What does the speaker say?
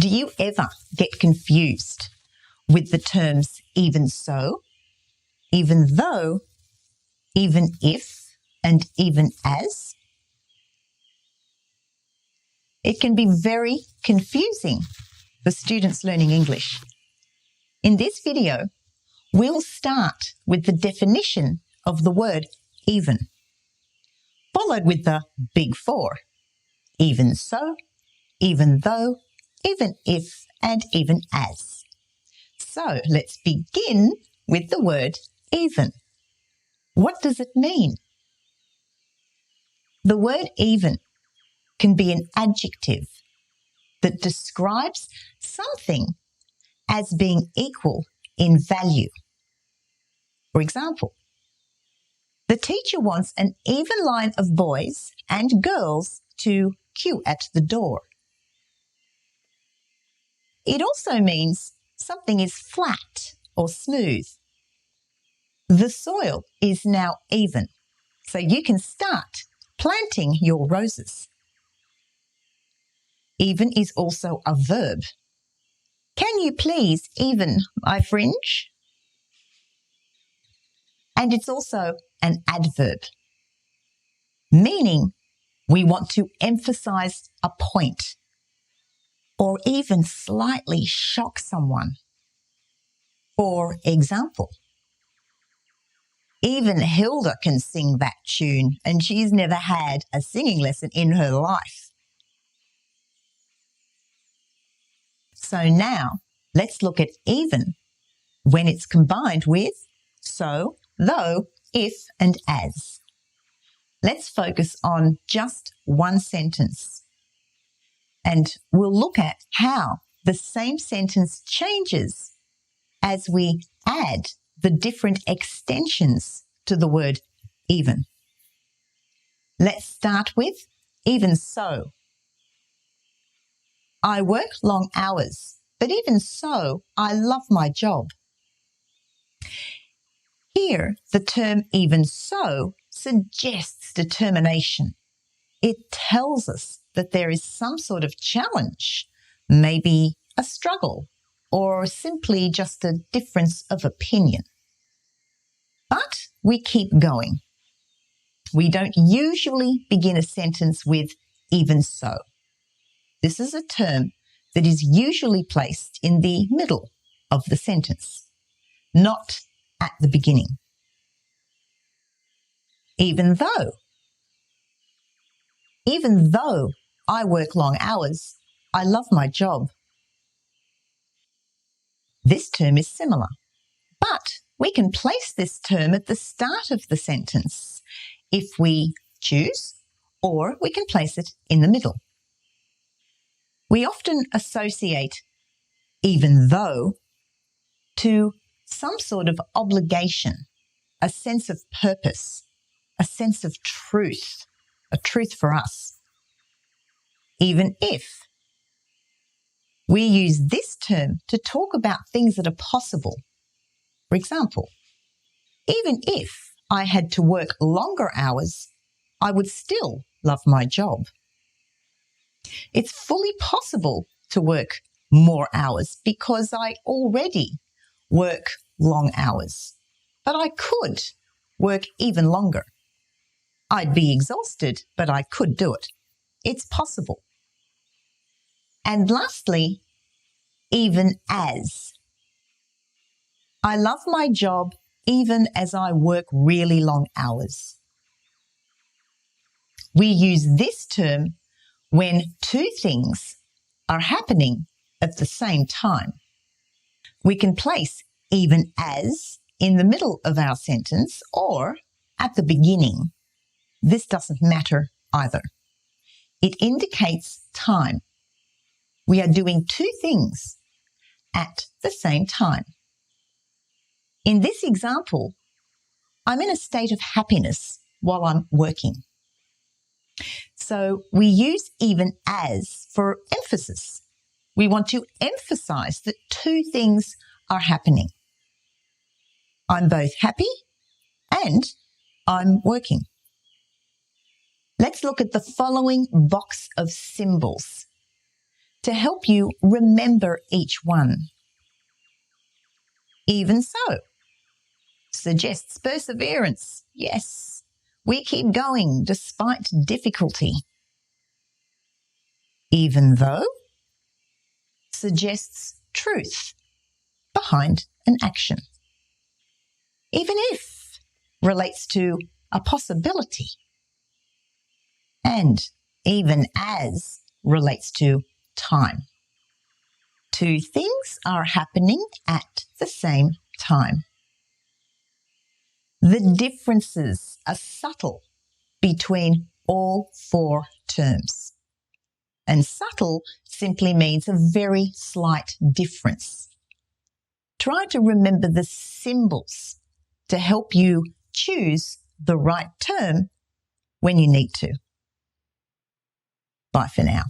Do you ever get confused with the terms even so, even though, even if, and even as? It can be very confusing for students learning English. In this video, we'll start with the definition of the word even, followed with the big four: even so, even though, even if, and even as. So let's begin with the word even. What does it mean? The word even can be an adjective that describes something as being equal in value. For example, the teacher wants an even line of boys and girls to queue at the door. It also means something is flat or smooth. The soil is now even, so you can start planting your roses. Even is also a verb. Can you please even my fringe? And it's also an adverb, meaning we want to emphasize a point or even slightly shock someone. For example, even Hilda can sing that tune and she's never had a singing lesson in her life. So now let's look at even when it's combined with so, though, if, and as. Let's focus on just one sentence, and we'll look at how the same sentence changes as we add the different extensions to the word even. Let's start with even so. I work long hours, but even so, I love my job. Here, the term even so suggests determination. It tells us that there is some sort of challenge, maybe a struggle, or simply just a difference of opinion. But we keep going. We don't usually begin a sentence with even so. This is a term that is usually placed in the middle of the sentence, not at the beginning. Even though I work long hours, I love my job. This term is similar, but we can place this term at the start of the sentence if we choose, or we can place it in the middle. We often associate even though to some sort of obligation, a sense of purpose, a sense of truth, a truth for us. Even if we use this term to talk about things that are possible. For example, even if I had to work longer hours, I would still love my job. It's fully possible to work more hours because I already work long hours, but I could work even longer. I'd be exhausted, but I could do it. It's possible. And lastly, even as. I love my job even as I work really long hours. We use this term when two things are happening at the same time. We can place even as in the middle of our sentence or at the beginning. This doesn't matter either. It indicates time. We are doing two things at the same time. In this example, I'm in a state of happiness while I'm working. So we use even as for emphasis. We want to emphasize that two things are happening. I'm both happy and I'm working. Let's look at the following box of symbols. to help you remember each one. Even so suggests perseverance. Yes, we keep going despite difficulty. Even though suggests truth behind an action. Even if relates to a possibility. And even as relates to time. Two things are happening at the same time. The differences are subtle between all four terms. And subtle simply means a very slight difference. Try to remember the symbols to help you choose the right term when you need to. Bye for now.